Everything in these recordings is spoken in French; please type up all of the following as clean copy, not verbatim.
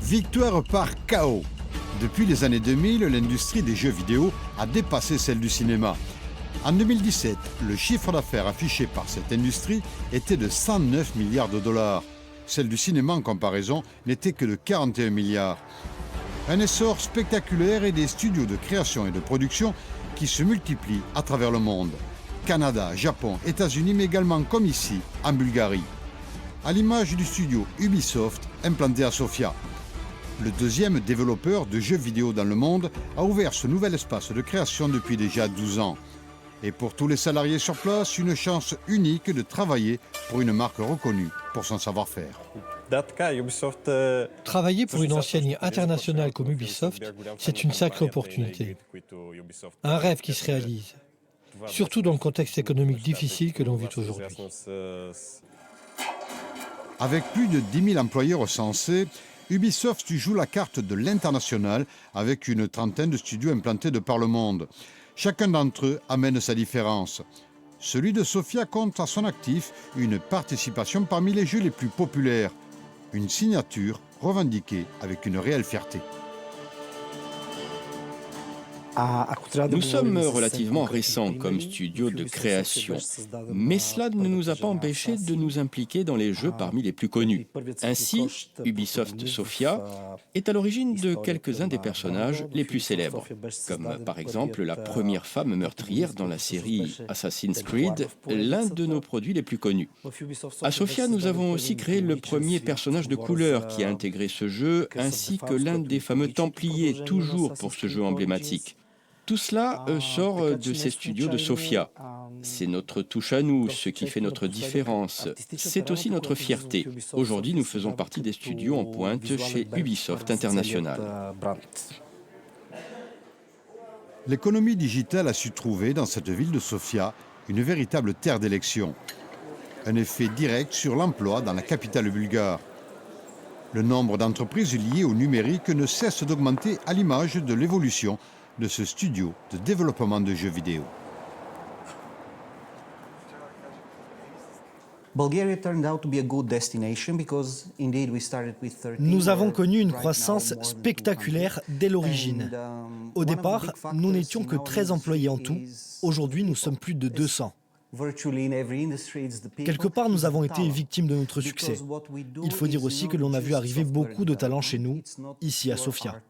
Victoire par KO. Depuis les années 2000, l'industrie des jeux vidéo a dépassé celle du cinéma. En 2017, le chiffre d'affaires affiché par cette industrie était de 109 milliards de dollars. Celle du cinéma, en comparaison, n'était que de 41 milliards. Un essor spectaculaire et des studios de création et de production qui se multiplient à travers le monde. Canada, Japon, États-Unis, mais également, comme ici, en Bulgarie. À l'image du studio Ubisoft, implanté à Sofia. Le deuxième développeur de jeux vidéo dans le monde a ouvert ce nouvel espace de création depuis déjà 12 ans. Et pour tous les salariés sur place, une chance unique de travailler pour une marque reconnue pour son savoir-faire. Travailler pour une enseigne internationale comme Ubisoft, c'est une sacrée opportunité. Un rêve qui se réalise, surtout dans le contexte économique difficile que l'on vit aujourd'hui. Avec plus de 10 000 employés recensés, Ubisoft joue la carte de l'international avec une trentaine de studios implantés de par le monde. Chacun d'entre eux amène sa différence. Celui de Sofia compte à son actif une participation parmi les jeux les plus populaires. Une signature revendiquée avec une réelle fierté. Nous sommes relativement récents comme studio de création, mais cela ne nous a pas empêchés de nous impliquer dans les jeux parmi les plus connus. Ainsi, Ubisoft Sofia est à l'origine de quelques-uns des personnages les plus célèbres, comme par exemple la première femme meurtrière dans la série Assassin's Creed, l'un de nos produits les plus connus. À Sofia, nous avons aussi créé le premier personnage de couleur qui a intégré ce jeu, ainsi que l'un des fameux Templiers, toujours pour ce jeu emblématique. Tout cela sort de ces studios de Sofia. C'est notre touche à nous, ce qui fait notre différence. C'est aussi notre fierté. Aujourd'hui, nous faisons partie des studios en pointe chez Ubisoft International. L'économie digitale a su trouver dans cette ville de Sofia une véritable terre d'élection. Un effet direct sur l'emploi dans la capitale bulgare. Le nombre d'entreprises liées au numérique ne cesse d'augmenter à l'image de l'évolution de ce studio de développement de jeux vidéo. Nous avons connu une croissance spectaculaire dès l'origine. Au départ, nous n'étions que 13 employés en tout. Aujourd'hui, nous sommes plus de 200. Quelque part, nous avons été victimes de notre succès. Il faut dire aussi que l'on a vu arriver beaucoup de talents chez nous, ici à Sofia.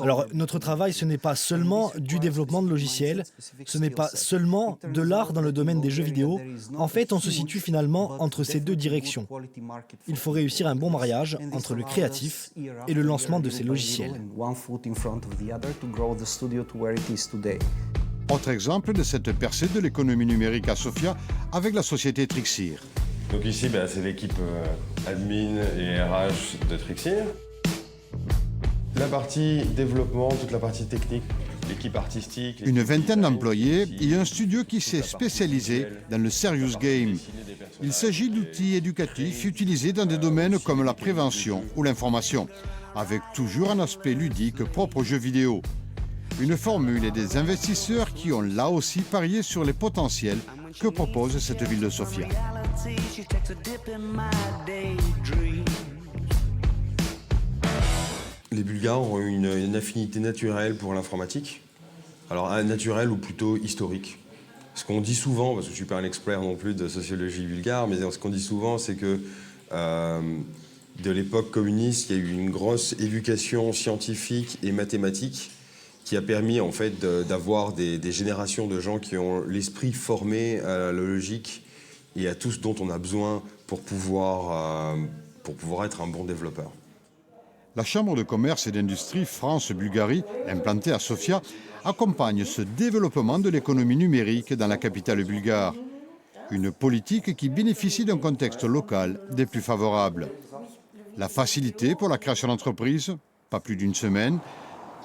Alors, notre travail, ce n'est pas seulement du développement de logiciels, ce n'est pas seulement de l'art dans le domaine des jeux vidéo. En fait, on se situe finalement entre ces deux directions. Il faut réussir un bon mariage entre le créatif et le lancement de ces logiciels. Autre exemple de cette percée de l'économie numérique à Sofia avec la société Trixir. Donc ici, c'est l'équipe admin et RH de Trixir. La partie développement, toute la partie technique, l'équipe artistique... Une vingtaine d'employés et un studio qui s'est spécialisé dans le serious game. Il s'agit d'outils éducatifs utilisés dans des domaines comme la prévention ou l'information, avec toujours un aspect ludique propre aux jeux vidéo. Une formule et des investisseurs qui ont là aussi parié sur les potentiels que propose cette ville de Sofia. Les Bulgares ont une affinité naturelle pour l'informatique. Alors naturelle ou plutôt historique. Ce qu'on dit souvent, parce que je ne suis pas un expert non plus de sociologie bulgare, mais ce qu'on dit souvent, c'est que de l'époque communiste, il y a eu une grosse éducation scientifique et mathématique qui a permis en fait d'avoir des générations de gens qui ont l'esprit formé à la logique et à tout ce dont on a besoin pour pouvoir être un bon développeur. La Chambre de commerce et d'industrie France-Bulgarie, implantée à Sofia, accompagne ce développement de l'économie numérique dans la capitale bulgare. Une politique qui bénéficie d'un contexte local des plus favorables. La facilité pour la création d'entreprises, pas plus d'une semaine,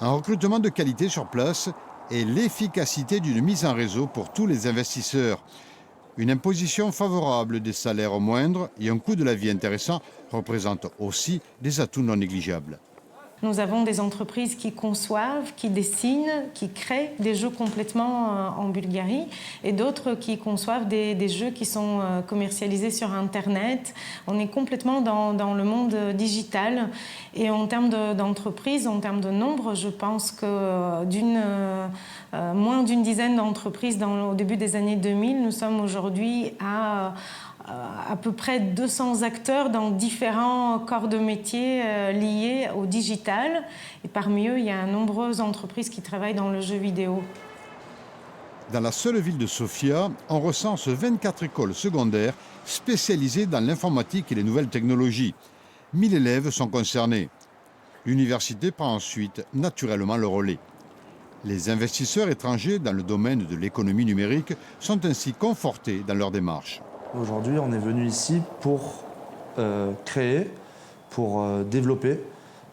un recrutement de qualité sur place et l'efficacité d'une mise en réseau pour tous les investisseurs. Une imposition favorable des salaires moindres et un coût de la vie intéressant représentent aussi des atouts non négligeables. Nous avons des entreprises qui conçoivent, qui dessinent, qui créent des jeux complètement en Bulgarie et d'autres qui conçoivent des jeux qui sont commercialisés sur Internet. On est complètement dans le monde digital. Et en termes d'entreprises, en termes de nombre, je pense que moins d'une dizaine d'entreprises au début des années 2000, nous sommes aujourd'hui à peu près 200 acteurs dans différents corps de métier liés au digital. Et parmi eux, il y a nombreuses entreprises qui travaillent dans le jeu vidéo. Dans la seule ville de Sofia, on recense 24 écoles secondaires spécialisées dans l'informatique et les nouvelles technologies. 1000 élèves sont concernés. L'université prend ensuite naturellement le relais. Les investisseurs étrangers dans le domaine de l'économie numérique sont ainsi confortés dans leur démarche. Aujourd'hui, on est venu ici pour créer, pour développer,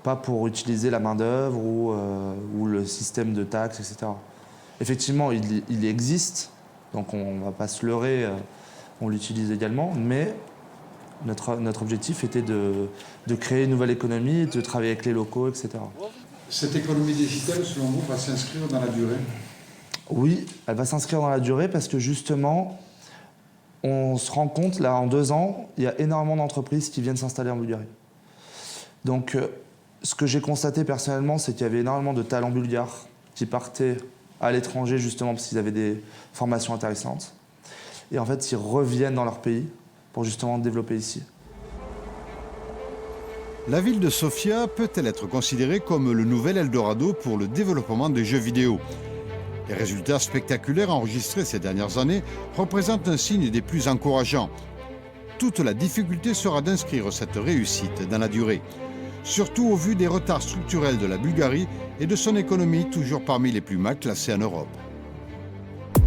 pas pour utiliser la main-d'œuvre ou le système de taxes, etc. Effectivement, il existe, donc on ne va pas se leurrer, on l'utilise également, mais notre objectif était de créer une nouvelle économie, de travailler avec les locaux, etc. Cette économie digitale, selon vous, va s'inscrire dans la durée? Oui, elle va s'inscrire dans la durée parce que justement, on se rend compte, là, en 2 ans, il y a énormément d'entreprises qui viennent s'installer en Bulgarie. Donc, ce que j'ai constaté personnellement, c'est qu'il y avait énormément de talents bulgares qui partaient à l'étranger justement parce qu'ils avaient des formations intéressantes. Et en fait, ils reviennent dans leur pays pour justement développer ici. La ville de Sofia peut-elle être considérée comme le nouvel Eldorado pour le développement des jeux vidéo? Les résultats spectaculaires enregistrés ces dernières années représentent un signe des plus encourageants. Toute la difficulté sera d'inscrire cette réussite dans la durée, surtout au vu des retards structurels de la Bulgarie et de son économie toujours parmi les plus mal classées en Europe.